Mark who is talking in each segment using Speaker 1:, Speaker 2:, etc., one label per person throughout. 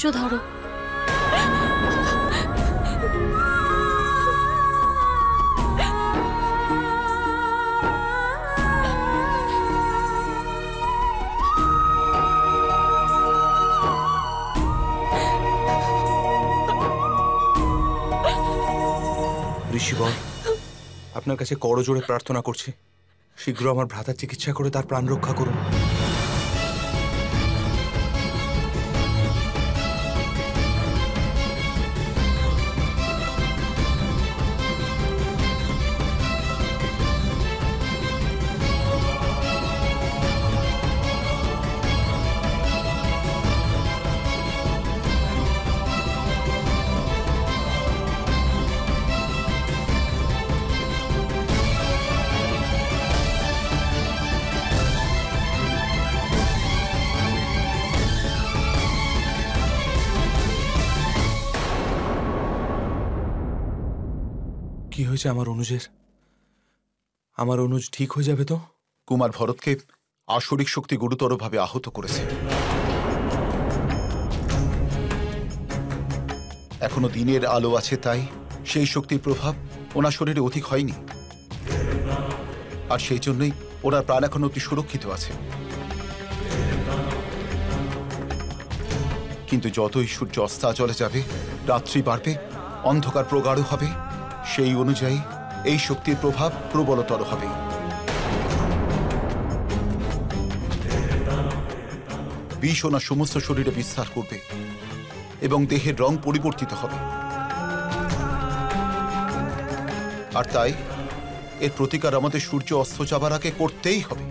Speaker 1: ধৈর্য ধরো।
Speaker 2: ঋষিবর, আপনার কাছে করজোড়ে প্রার্থনা করছি, শীঘ্র আমার ভ্রাতার চিকিৎসা করে তার প্রাণ রক্ষা করুন। কি হয়েছে আমার অনুজের? আমার অনুজ ঠিক হয়ে যাবে তো?
Speaker 3: কুমার ভরতকে আসরিক শক্তি গুরুতরভাবে আহত করেছে। এখনো দিনের আলো আছে, তাই সেই শক্তির প্রভাব ওনার শরীরে অধিক হয়নি, আর সেই জন্যই ওনার প্রাণ এখনো অতি সুরক্ষিত আছে। কিন্তু যতই সূর্য অস্তাচলে যাবে, রাত্রি বাড়বে, অন্ধকার প্রগাঢ় হবে, সেই অনুযায়ী এই শক্তির প্রভাব প্রবলতর হবে। বিষ ওনার সমস্ত শরীরে বিস্তার করবে এবং দেহের রং পরিবর্তিত হবে। আর তাই এর প্রতিকার আমাদের সূর্য অস্ত যাবার আগে করতেই হবে।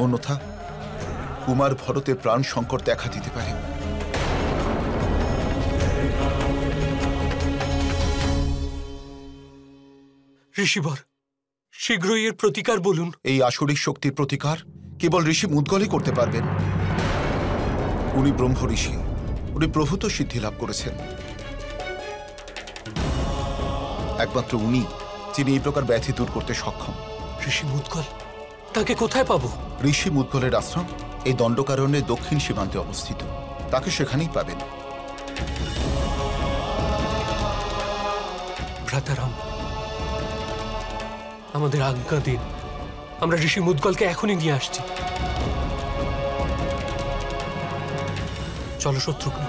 Speaker 3: অন্যথা কুমার ভরতের প্রাণ সংকট দেখা দিতে পারে।
Speaker 4: ঋষিবর, শীঘ্রই এর প্রতিকার বলুন।
Speaker 3: এই আসরিক শক্তির প্রতিকার কেবল ঋষি মুদগলই করতে পারবেন। উনি ব্রহ্ম ঋষি, উনি প্রভূত সিদ্ধি লাভ করেছেন। একমাত্র উনি যিনি এই প্রকার ব্যাধি দূর করতে সক্ষম।
Speaker 4: ঋষি মুদগল, তাকে কোথায় পাবো?
Speaker 3: ঋষি মুদগলের আশ্রম এই দণ্ডকারণ্যের দক্ষিণ সীমান্তে অবস্থিত, তাকে সেখানেই পাবেন।
Speaker 4: ভ্রাতারাম, আমাদের আজ্ঞা দিন, আমরা ঋষি মুদগলকে এখনই নিয়ে আসছি। চলো শত্রুঘ্ন।